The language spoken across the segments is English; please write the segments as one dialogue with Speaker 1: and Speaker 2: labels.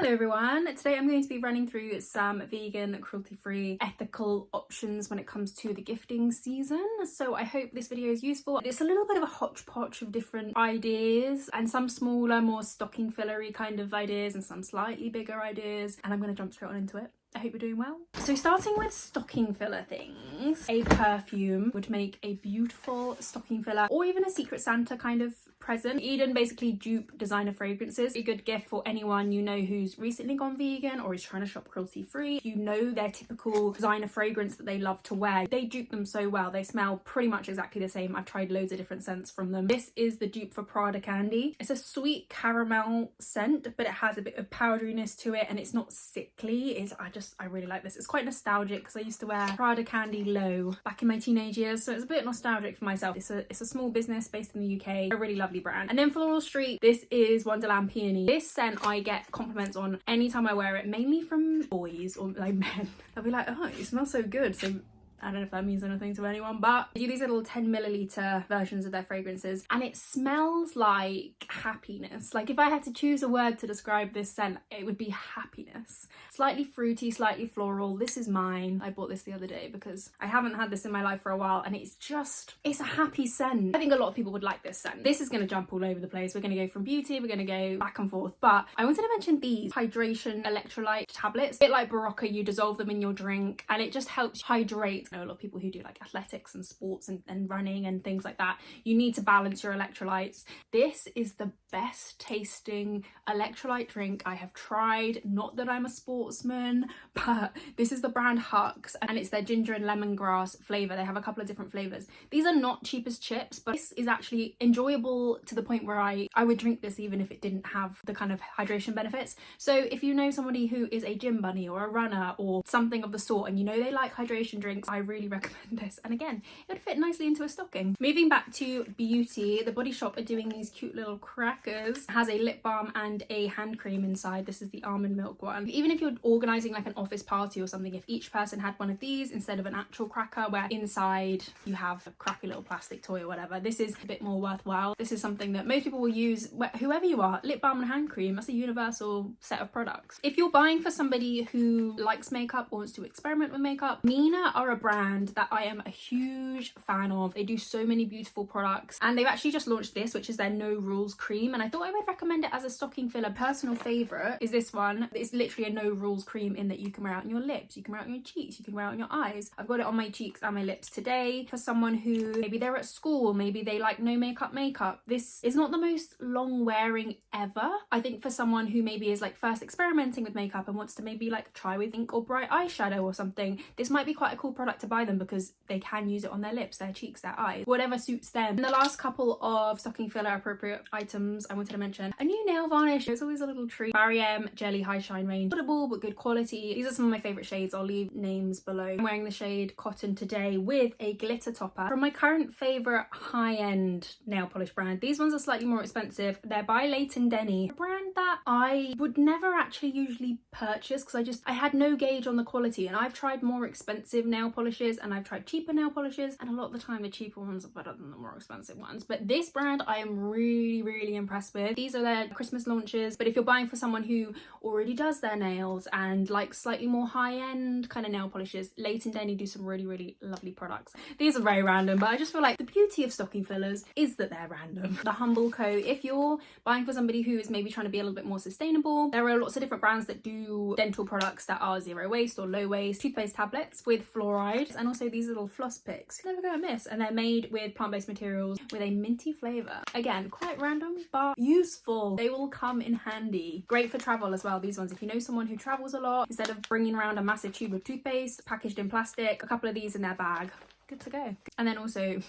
Speaker 1: Hello everyone, today I'm going to be running through some vegan, cruelty-free, ethical options when it comes to the gifting season. So I hope this video is useful. It's a little bit of a hodgepodge of different ideas and some smaller, more stocking fillery kind of ideas and some slightly bigger ideas, and I'm going to jump straight on into it. I hope you're doing well. So starting with stocking filler things, a perfume would make a beautiful stocking filler or even a Secret Santa kind of present. Eden basically dupe designer fragrances. A good gift for anyone you know who's recently gone vegan or is trying to shop cruelty free. You know their typical designer fragrance that they love to wear. They dupe them so well. They smell pretty much exactly the same. I've tried loads of different scents from them. This is the dupe for Prada Candy. It's a sweet caramel scent, but it has a bit of powderiness to it and it's not sickly. I really like this. It's quite nostalgic because I used to wear Prada Candy Low back in my teenage years, so it's a bit nostalgic for myself. It's a small business based in the UK, a really lovely brand. And then Floral Street, this is Wonderland Peony. This scent I get compliments on anytime I wear it, mainly from boys or like men. They'll be like, oh, you smell so good. So I don't know if that means anything to anyone, but they do these little 10ml versions of their fragrances and it smells like happiness. Like if I had to choose a word to describe this scent, it would be happiness. Slightly fruity, slightly floral. This is mine. I bought this the other day because I haven't had this in my life for a while and it's a happy scent. I think a lot of people would like this scent. This is going to jump all over the place. We're going to go from beauty, we're going to go back and forth, but I wanted to mention these hydration electrolyte tablets. A bit like Barocca, you dissolve them in your drink and it just helps hydrate. I know a lot of people who do like athletics and sports and running and things like that, you need to balance your electrolytes. This is the best tasting electrolyte drink I have tried. Not that I'm a sportsman, but this is the brand Hux and it's their ginger and lemongrass flavor. They have a couple of different flavors. These are not cheap as chips, but this is actually enjoyable to the point where I would drink this even if it didn't have the kind of hydration benefits. So if you know somebody who is a gym bunny or a runner or something of the sort and you know they like hydration drinks, I really recommend this. And again, it would fit nicely into a stocking. Moving back to beauty, the Body Shop are doing these cute little crackers. It has a lip balm and a hand cream inside. This is the almond milk one. Even if you're organizing like an office party or something, if each person had one of these instead of an actual cracker where inside you have a crappy little plastic toy or whatever, this is a bit more worthwhile. This is something that most people will use, whoever you are. Lip balm and hand cream, that's a universal set of products. If you're buying for somebody who likes makeup or wants to experiment with makeup, Mina are a brand that I am a huge fan of. They do so many beautiful products and they've actually just launched this, which is their No Rules cream, and I thought I would recommend it as a stocking filler. Personal favorite is this one. It's literally a No Rules cream in that you can wear out on your lips, you can wear out on your cheeks, you can wear out on your eyes. I've got it on my cheeks and my lips today. For someone who maybe they're at school, maybe they like no makeup, this is not the most long wearing ever. I think for someone who maybe is like first experimenting with makeup and wants to maybe like try with ink or bright eyeshadow or something, this might be quite a cool product to buy them because they can use it on their lips, their cheeks, their eyes, whatever suits them. And the last couple of stocking filler appropriate items I wanted to mention, a new nail varnish. It's always a little treat. Barry M Jelly High Shine range, affordable but good quality. These are some of my favorite shades. I'll leave names below. I'm wearing the shade Cotton today with a glitter topper from my current favorite high-end nail polish brand. These ones are slightly more expensive. They're by Leighton Denny, a brand that I would never actually usually purchase because I had no gauge on the quality, and I've tried more expensive nail polishes and I've tried cheaper nail polishes, and a lot of the time the cheaper ones are better than the more expensive ones. But this brand I am really impressed with. These are their Christmas launches, but if you're buying for someone who already does their nails and like slightly more high-end kind of nail polishes, Leighton Denny do some really lovely products. These are very random, but I just feel like the beauty of stocking fillers is that they're random. The Humble Co, if you're buying for somebody who is maybe trying to be a little bit more sustainable, there are lots of different brands that do dental products that are zero waste or low waste. Toothpaste tablets with fluoride, and also these little floss picks. You never go amiss, and they're made with plant-based materials with a minty flavour. Again, quite random but useful. They will come in handy. Great for travel as well, these ones. If you know someone who travels a lot, instead of bringing around a massive tube of toothpaste packaged in plastic, a couple of these in their bag, good to go. And then also,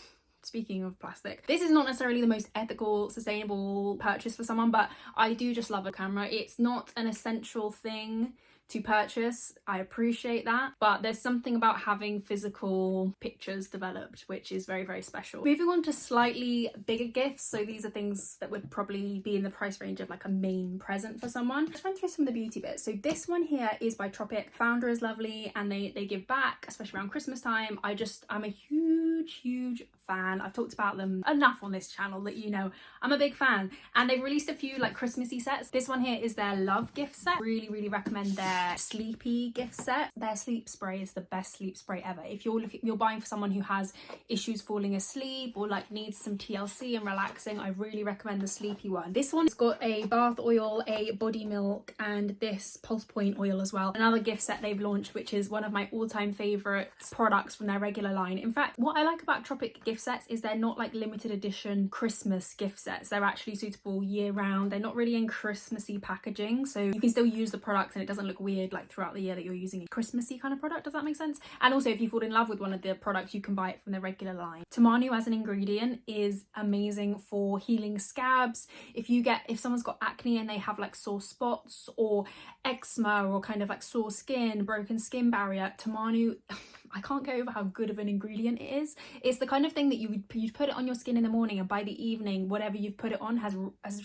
Speaker 1: speaking of plastic, this is not necessarily the most ethical, sustainable purchase for someone, but I do just love a camera. It's not an essential thing to purchase, I appreciate that, but there's something about having physical pictures developed which is very special. Moving on to slightly bigger gifts, so these are things that would probably be in the price range of like a main present for someone. Let's run through some of the beauty bits. So this one here is by Tropic. Founder is lovely and they give back, especially around Christmas time. I'm a huge fan. I've talked about them enough on this channel that you know I'm a big fan, and they've released a few like Christmassy sets. This one here is their love gift set. Really recommend their sleepy gift set. Their sleep spray is the best sleep spray ever. If you're buying for someone who has issues falling asleep or like needs some TLC and relaxing, I really recommend the sleepy one. This one's got a bath oil, a body milk, and this pulse point oil as well. Another gift set they've launched, which is one of my all-time favorite products from their regular line. In fact, what I like about Tropic gift sets is they're not like limited edition Christmas gift sets. They're actually suitable year round. They're not really in Christmassy packaging, so you can still use the product and it doesn't look weird like throughout the year that you're using a Christmassy kind of product. Does that make sense? And also, if you fall in love with one of the products, you can buy it from the regular line. Tamanu as an ingredient is amazing for healing scabs. If someone's got acne and they have like sore spots or eczema or kind of like sore skin, broken skin barrier, Tamanu, I can't get over how good of an ingredient it is. It's the kind of thing that you'd put it on your skin in the morning, and by the evening, whatever you've put it on has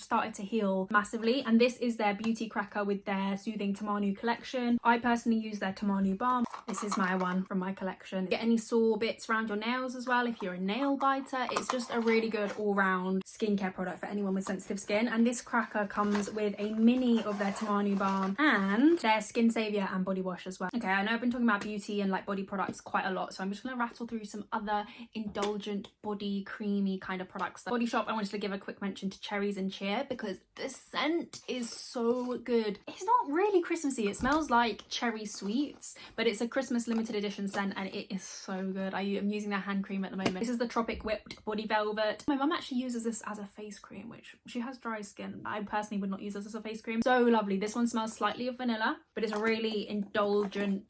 Speaker 1: started to heal massively. And this is their beauty cracker with their soothing Tamanu collection. I personally use their Tamanu balm. This is my one from my collection. Get any sore bits around your nails as well if you're a nail biter. It's just a really good all-round skincare product for anyone with sensitive skin. And this cracker comes with a mini of their Tamanu balm and their skin savior and body wash as well. Okay, I know I've been talking about beauty and like body products quite a lot, so I'm just going to rattle through some other indulgent body creamy kind of products. Body Shop, I wanted to give a quick mention to Cherries and Cheer because the scent is so good. It's not really Christmassy, it smells like cherry sweets, but it's a Christmas limited edition scent and it is so good. I am using their hand cream at the moment. This is the Tropic Whipped Body Velvet. My mum actually uses this as a face cream, which she has dry skin. I personally would not use this as a face cream. So lovely. This one smells slightly of vanilla, but it's a really indulgent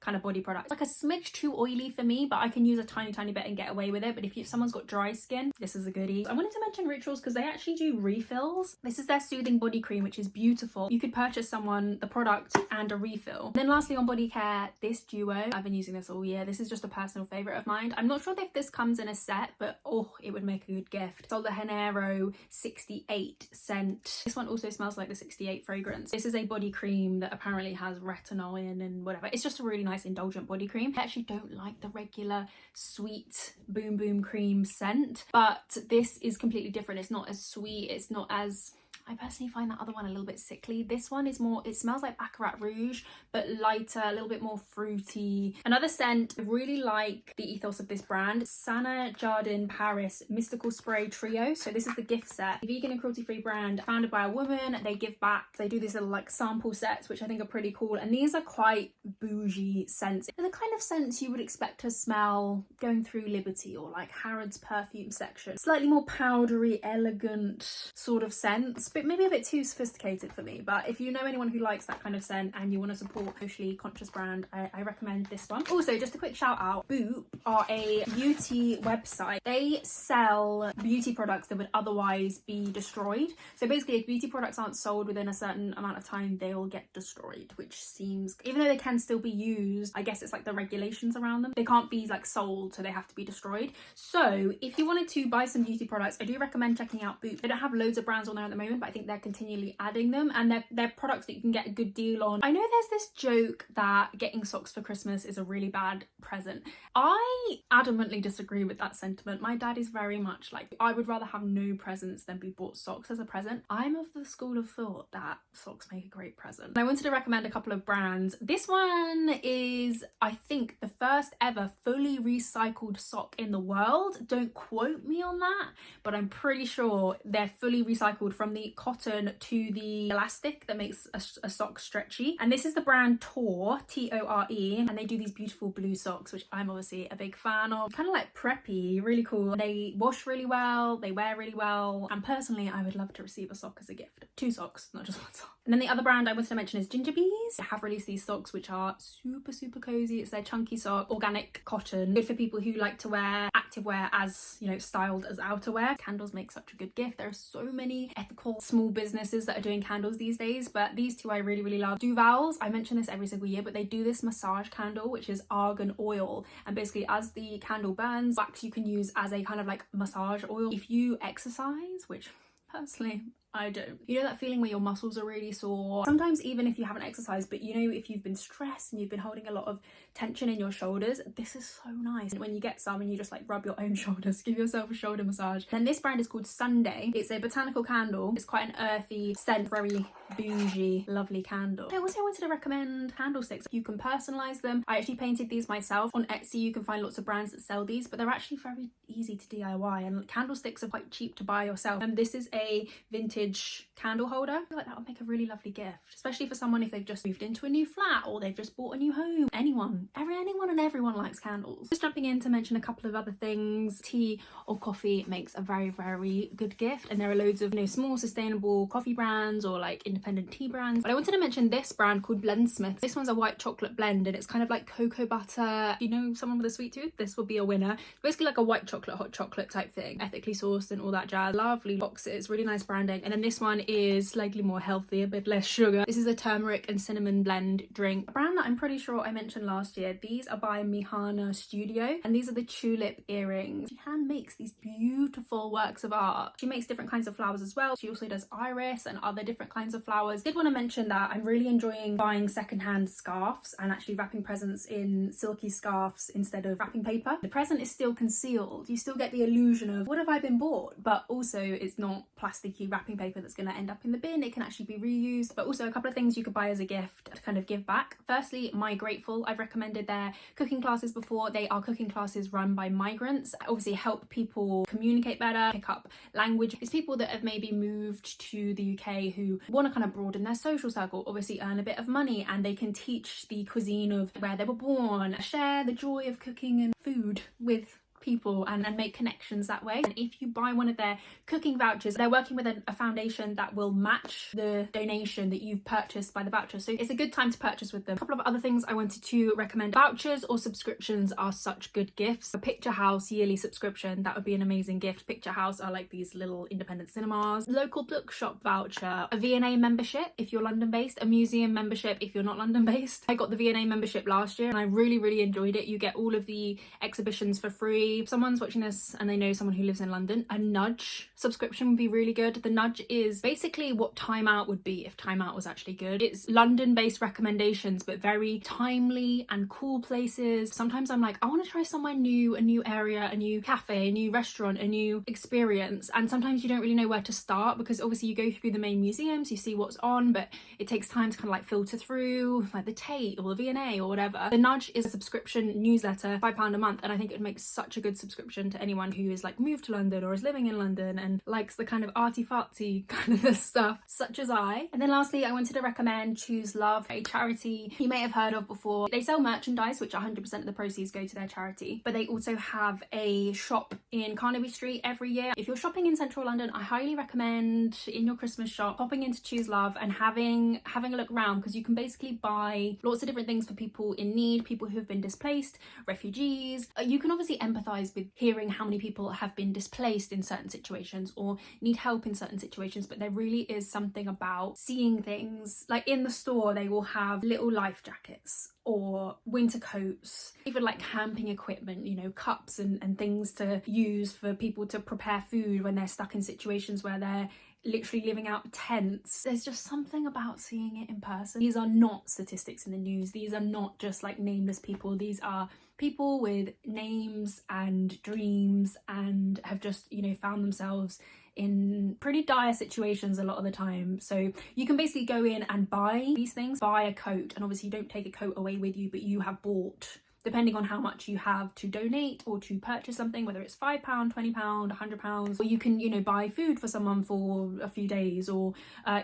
Speaker 1: kind of body product. Like a smidge too oily for me, but I can use a tiny bit and get away with it. But if someone's got dry skin, this is a goodie. I wanted to mention Rituals because they actually do refills. This is their soothing body cream, which is beautiful. You could purchase someone the product and a refill. And then lastly on Bodycare, this duo, I've been using this all year. This is just a personal favorite of mine. I'm not sure if this comes in a set, but oh, it would make a good gift. So the Janeiro 68 scent. This one also smells like the 68 fragrance. This is a body cream that apparently has retinol in and whatever. It's just a really nice indulgent body cream. I actually don't like the regular sweet boom cream scent, but this is completely different. It's not as sweet, it's not as, I personally find that other one a little bit sickly. This one is more, it smells like Baccarat Rouge, but lighter, a little bit more fruity. Another scent, I really like the ethos of this brand, Sana Jardin Paris Mystical Spray Trio. So this is the gift set. A vegan and cruelty-free brand founded by a woman. They give back. They do these little like sample sets, which I think are pretty cool. And these are quite bougie scents. They're the kind of scents you would expect to smell going through Liberty or like Harrods perfume section. Slightly more powdery, elegant sort of scents, but maybe a bit too sophisticated for me. But if you know anyone who likes that kind of scent and you want to support a socially conscious brand, I recommend this one. Also, just a quick shout out, Boop are a beauty website. They sell beauty products that would otherwise be destroyed. So basically, if beauty products aren't sold within a certain amount of time, they'll get destroyed, which seems, even though they can still be used, I guess it's like the regulations around them. They can't be like sold, so they have to be destroyed. So if you wanted to buy some beauty products, I do recommend checking out Boop. They don't have loads of brands on there at the moment, but I think they're continually adding them, and they're products that you can get a good deal on. I know there's this joke that getting socks for Christmas is a really bad present. I adamantly disagree with that sentiment. My dad is very much like, I would rather have no presents than be bought socks as a present. I'm of the school of thought that socks make a great present. And I wanted to recommend a couple of brands. This one is, I think, the first ever fully recycled sock in the world. Don't quote me on that, but I'm pretty sure they're fully recycled from the cotton to the elastic that makes a sock stretchy. And this is the brand Tore, Tore, and they do these beautiful blue socks, which I'm obviously a big fan of. Kind of like preppy, really cool. They wash really well, they wear really well, and personally I would love to receive a sock as a gift. 2 socks, not just 1 sock. And then the other brand I wanted to mention is Ginger Bees. They have released these socks which are super cozy. It's their chunky sock, organic cotton, good for people who like to wear activewear as, you know, styled as outerwear. Candles make such a good gift. There are so many ethical small businesses that are doing candles these days, but these two I really love. Duvals, I mention this every single year, but they do this massage candle which is argan oil, and basically as the candle burns, wax you can use as a kind of like massage oil. If you exercise, which personally I don't. You know that feeling where your muscles are really sore? Sometimes even if you haven't exercised, but you know, if you've been stressed and you've been holding a lot of tension in your shoulders, this is so nice. And when you get some and you just like rub your own shoulders, give yourself a shoulder massage. And this brand is called Sunday. It's a botanical candle. It's quite an earthy scent, very bougie, lovely candle. I also wanted to recommend candlesticks. You can personalize them. I actually painted these myself. On Etsy you can find lots of brands that sell these, but they're actually very easy to DIY, and candlesticks are quite cheap to buy yourself. And this is a vintage candle holder. I feel like that would make a really lovely gift, especially for someone if they've just moved into a new flat or they've just bought a new home. Anyone and everyone likes candles. Just jumping in to mention a couple of other things. Tea or coffee makes a very, very good gift, and there are loads of, you know, small sustainable coffee brands or like independent tea brands. But I wanted to mention this brand called Blendsmith. This one's a white chocolate blend, and it's kind of like cocoa butter. You know, someone with a sweet tooth, this will be a winner. It's basically like a white chocolate, hot chocolate type thing, ethically sourced and all that jazz. Lovely boxes, really nice branding. And then this one is slightly more healthy, a bit less sugar. This is a turmeric and cinnamon blend drink, a brand that I'm pretty sure I mentioned last year. These are by Mihana Studio, and these are the tulip earrings. She hand makes these beautiful works of art. She makes different kinds of flowers as well. She also does iris and other different kinds of flowers. Did want to mention that I'm really enjoying buying secondhand scarves and actually wrapping presents in silky scarves instead of wrapping paper. The present is still concealed. You still get the illusion of what have I been bought, but also it's not plasticky wrapping paper that's going to end up in the bin. It can actually be reused. But also a couple of things you could buy as a gift to kind of give back. Firstly, My Grateful. I've recommended their cooking classes before. They are cooking classes run by migrants, obviously help people communicate better, pick up language. It's people that have maybe moved to the UK who want to kind of broaden their social circle, obviously earn a bit of money, and they can teach the cuisine of where they were born, share the joy of cooking and food with people and make connections that way. And if you buy one of their cooking vouchers, they're working with a foundation that will match the donation that you've purchased by the voucher, so it's a good time to purchase with them. A couple of other things I wanted to recommend. Vouchers or subscriptions are such good gifts. A Picture House yearly subscription, that would be an amazing gift. Picture House are like these little independent cinemas. Local bookshop voucher, a V&A membership if you're London based, a museum membership if you're not London based. I got the V&A membership last year and I really enjoyed it. You get all of the exhibitions for free. If someone's watching this and they know someone who lives in London, a Nudge subscription would be really good. The Nudge is basically what Time Out would be if Time Out was actually good. It's London based recommendations, but very timely and cool places. Sometimes I'm like, I want to try somewhere new, a new area, a new cafe, a new restaurant, a new experience, and sometimes you don't really know where to start because obviously you go through the main museums, you see what's on, but it takes time to kind of like filter through like the Tate or the V&A or whatever. The Nudge is a subscription newsletter, £5 a month, and I think it makes such a good subscription to anyone who is like moved to London or is living in London and likes the kind of arty-farty kind of stuff, such as I. And then lastly, I wanted to recommend Choose Love, a charity you may have heard of before. They sell merchandise, which 100% of the proceeds go to their charity, but they also have a shop in Carnaby Street every year. If you're shopping in central London, I highly recommend in your Christmas shop popping into Choose Love and having a look around, because you can basically buy lots of different things for people in need, people who have been displaced, refugees. You can obviously empathize with hearing how many people have been displaced in certain situations or need help in certain situations, but there really is something about seeing things like in the store. They will have little life jackets or winter coats, even like camping equipment, you know, cups and things to use for people to prepare food when they're stuck in situations where they're literally living out tents. There's just something about seeing it in person. These are not statistics in the news. These are not just like nameless people. These are people with names and dreams and have just, you know, found themselves in pretty dire situations a lot of the time. So you can basically go in and buy these things, buy a coat, and obviously you don't take a coat away with you, but you have bought, depending on how much you have to donate or to purchase something, whether it's £5, £20, £100, or you can, you know, buy food for someone for a few days, or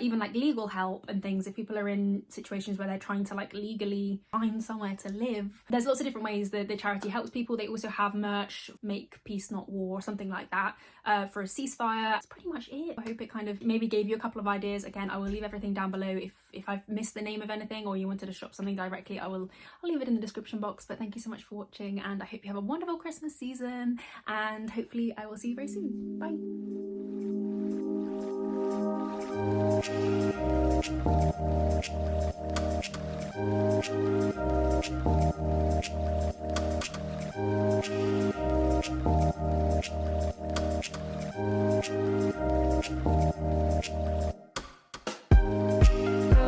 Speaker 1: even like legal help and things if people are in situations where they're trying to like legally find somewhere to live. There's lots of different ways that the charity helps people. They also have merch, Make Peace Not War, or something like that, for a ceasefire. That's pretty much it. I hope it kind of maybe gave you a couple of ideas. Again, I will leave everything down below. If I've missed the name of anything or you wanted to shop something directly, I'll leave it in the description box. But thank you so much for watching, and I hope you have a wonderful Christmas season, and hopefully I will see you very soon. Bye.